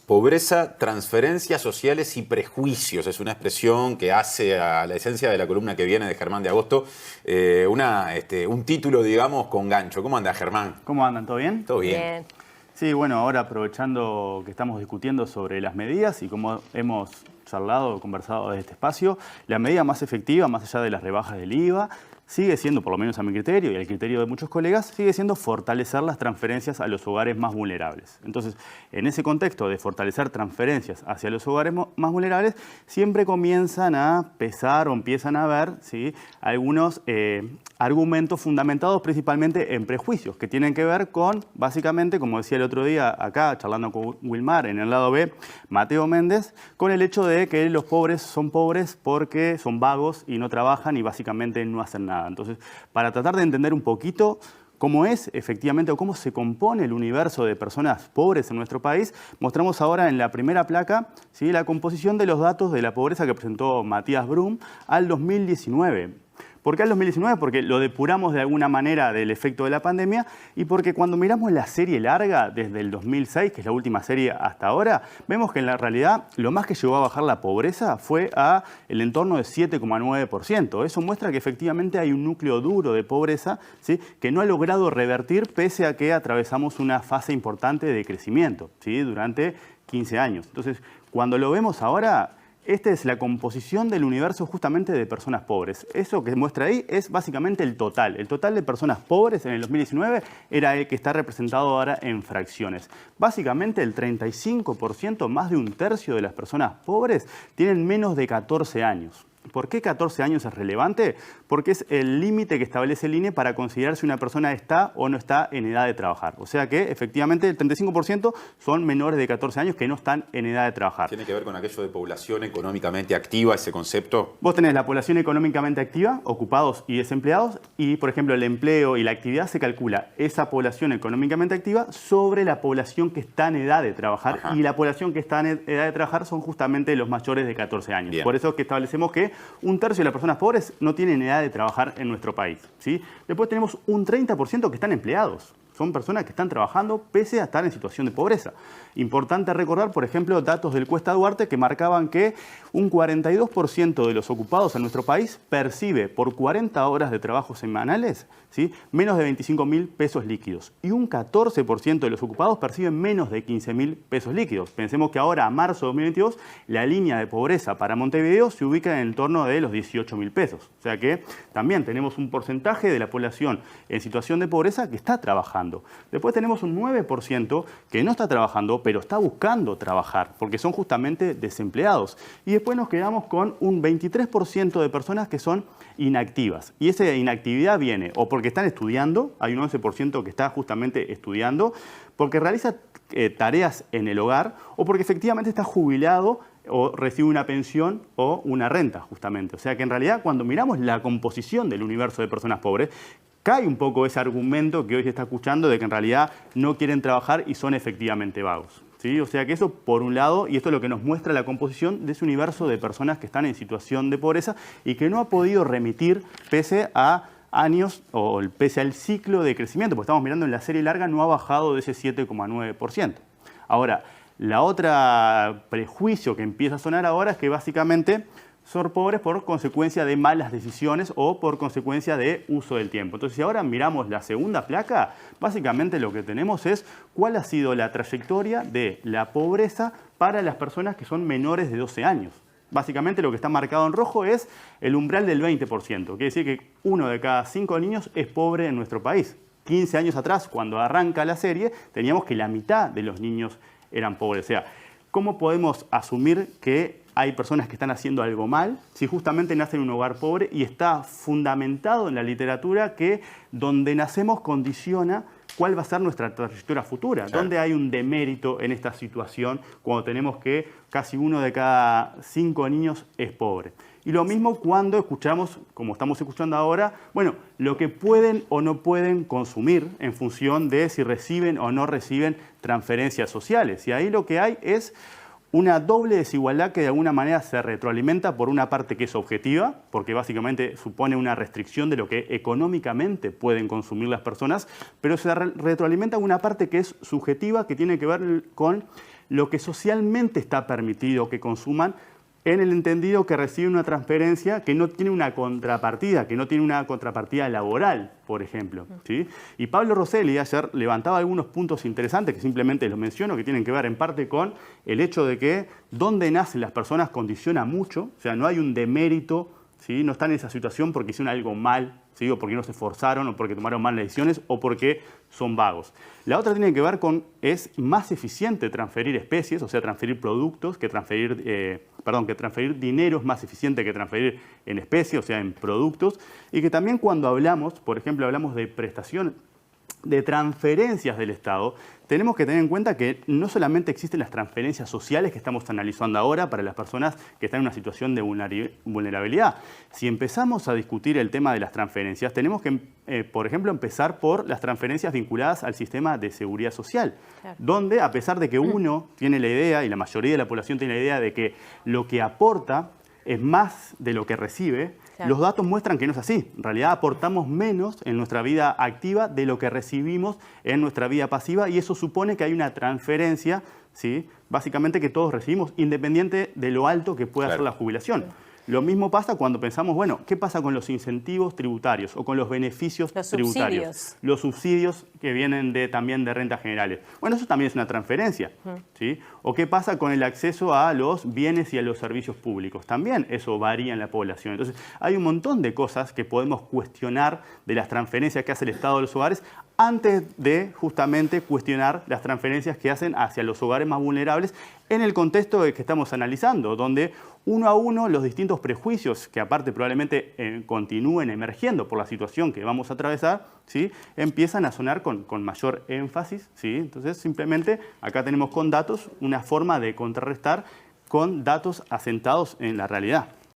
Pobreza, transferencias sociales y prejuicios. Es una expresión que hace a la esencia de la columna que viene de Germán de Agosto un título, digamos, con gancho. ¿Cómo anda, Germán? ¿Cómo andan? ¿Todo bien? Todo bien. Bien. Sí, bueno, ahora aprovechando que estamos discutiendo sobre las medidas y como hemos charlado, conversado de este espacio, la medida más efectiva, más allá de las rebajas del IVA, sigue siendo, por lo menos a mi criterio y al criterio de muchos colegas, sigue siendo fortalecer las transferencias a los hogares más vulnerables. Entonces, en ese contexto de fortalecer transferencias hacia los hogares más vulnerables, siempre comienzan a pesar o empiezan a ver, ¿sí?, algunos argumentos fundamentados principalmente en prejuicios, que tienen que ver con, básicamente, como decía el otro día acá, charlando con Wilmar, en el lado B, Mateo Méndez, con el hecho de que los pobres son pobres porque son vagos y no trabajan y básicamente no hacen nada. Entonces, para tratar de entender un poquito cómo es efectivamente o cómo se compone el universo de personas pobres en nuestro país, mostramos ahora en la primera placa, ¿sí?, la composición de los datos de la pobreza que presentó Matías Brum al 2019. ¿Por qué al 2019? Porque lo depuramos de alguna manera del efecto de la pandemia y porque cuando miramos la serie larga desde el 2006, que es la última serie hasta ahora, vemos que en la realidad lo más que llegó a bajar la pobreza fue a el entorno de 7,9%. Eso muestra que efectivamente hay un núcleo duro de pobreza, ¿sí?, que no ha logrado revertir pese a que atravesamos una fase importante de crecimiento, ¿sí?, durante 15 años. Entonces, cuando lo vemos ahora, esta es la composición del universo justamente de personas pobres. Eso que muestra ahí es básicamente el total. El total de personas pobres en el 2019 era el que está representado ahora en fracciones. Básicamente el 35%, más de un tercio de las personas pobres, tienen menos de 14 años. ¿Por qué 14 años es relevante? Porque es el límite que establece el INE para considerar si una persona está o no está en edad de trabajar. O sea que, efectivamente, el 35% son menores de 14 años que no están en edad de trabajar. ¿Tiene que ver con aquello de población económicamente activa, ese concepto? Vos tenés la población económicamente activa, ocupados y desempleados, y, por ejemplo, el empleo y la actividad se calcula esa población económicamente activa sobre la población que está en edad de trabajar. Ajá. Y la población que está en edad de trabajar son justamente los mayores de 14 años. Bien. Por eso es que establecemos que un tercio de las personas pobres no tienen edad de trabajar en nuestro país, ¿sí? Después tenemos un 30% que están empleados. Son personas que están trabajando pese a estar en situación de pobreza. Importante recordar, por ejemplo, datos del Cuesta Duarte que marcaban que un 42% de los ocupados en nuestro país percibe por 40 horas de trabajo semanales, ¿sí?, menos de 25.000 pesos líquidos. Y un 14% de los ocupados perciben menos de 15.000 pesos líquidos. Pensemos que ahora, a marzo de 2022, la línea de pobreza para Montevideo se ubica en el torno de los 18.000 pesos. O sea que también tenemos un porcentaje de la población en situación de pobreza que está trabajando. Después tenemos un 9% que no está trabajando, pero está buscando trabajar, porque son justamente desempleados. Y después nos quedamos con un 23% de personas que son inactivas. Y esa inactividad viene o porque están estudiando, hay un 11% que está justamente estudiando, porque realiza tareas en el hogar o porque efectivamente está jubilado o recibe una pensión o una renta, justamente. O sea que en realidad cuando miramos la composición del universo de personas pobres, cae un poco ese argumento que hoy se está escuchando de que en realidad no quieren trabajar y son efectivamente vagos, ¿sí? O sea que eso por un lado, y esto es lo que nos muestra la composición de ese universo de personas que están en situación de pobreza y que no ha podido remitir pese a años o pese al ciclo de crecimiento, porque estamos mirando en la serie larga, no ha bajado de ese 7,9%. Ahora, la otra prejuicio que empieza a sonar ahora es que básicamente son pobres por consecuencia de malas decisiones o por consecuencia de uso del tiempo. Entonces, si ahora miramos la segunda placa, básicamente lo que tenemos es cuál ha sido la trayectoria de la pobreza para las personas que son menores de 12 años. Básicamente lo que está marcado en rojo es el umbral del 20%. Quiere decir que 1 de cada 5 niños es pobre en nuestro país. 15 años atrás, cuando arranca la serie, teníamos que la mitad de los niños eran pobres. O sea, ¿cómo podemos asumir que hay personas que están haciendo algo mal si justamente nacen en un hogar pobre y está fundamentado en la literatura que donde nacemos condiciona cuál va a ser nuestra trayectoria futura? Claro. ¿Dónde hay un demérito en esta situación cuando tenemos que casi 1 de cada 5 niños es pobre? Y lo mismo cuando escuchamos, como estamos escuchando ahora, bueno, lo que pueden o no pueden consumir en función de si reciben o no reciben transferencias sociales. Y ahí lo que hay es una doble desigualdad que de alguna manera se retroalimenta por una parte que es objetiva, porque básicamente supone una restricción de lo que económicamente pueden consumir las personas, pero se retroalimenta una parte que es subjetiva, que tiene que ver con lo que socialmente está permitido que consuman, en el entendido que reciben una transferencia que no tiene una contrapartida, laboral, por ejemplo, ¿sí? Y Pablo Rosselli ayer levantaba algunos puntos interesantes que simplemente los menciono, que tienen que ver en parte con el hecho de que dónde nacen las personas condiciona mucho, o sea, no hay un demérito, ¿sí? No están en esa situación porque hicieron algo mal, ¿sí? O porque no se esforzaron, o porque tomaron malas decisiones, o porque son vagos. La otra tiene que ver con, es más eficiente transferir especies, o sea, transferir productos, que transferir dinero es más eficiente que transferir en especie, o sea, en productos, y que también cuando hablamos, por ejemplo, hablamos de prestaciones, de transferencias del Estado, tenemos que tener en cuenta que no solamente existen las transferencias sociales que estamos analizando ahora para las personas que están en una situación de vulnerabilidad. Si empezamos a discutir el tema de las transferencias, tenemos que, por ejemplo, empezar por las transferencias vinculadas al sistema de seguridad social, claro, donde a pesar de que uno tiene la idea, y la mayoría de la población tiene la idea de que lo que aporta es más de lo que recibe, claro, los datos muestran que no es así. En realidad aportamos menos en nuestra vida activa de lo que recibimos en nuestra vida pasiva, y eso supone que hay una transferencia, ¿sí? Básicamente que todos recibimos, independiente de lo alto que pueda, claro, ser la jubilación. Sí. Lo mismo pasa cuando pensamos, bueno, ¿qué pasa con los incentivos tributarios o con los beneficios tributarios? Los subsidios que vienen también de rentas generales. Bueno, eso también es una transferencia, ¿sí? ¿O qué pasa con el acceso a los bienes y a los servicios públicos? También eso varía en la población. Entonces, hay un montón de cosas que podemos cuestionar de las transferencias que hace el Estado a los hogares antes de justamente cuestionar las transferencias que hacen hacia los hogares más vulnerables en el contexto que estamos analizando, donde uno a uno los distintos prejuicios, que aparte probablemente continúen emergiendo por la situación que vamos a atravesar, ¿sí? Empiezan a sonar con mayor énfasis, ¿sí? Entonces simplemente acá tenemos con datos una forma de contrarrestar con datos asentados en la realidad.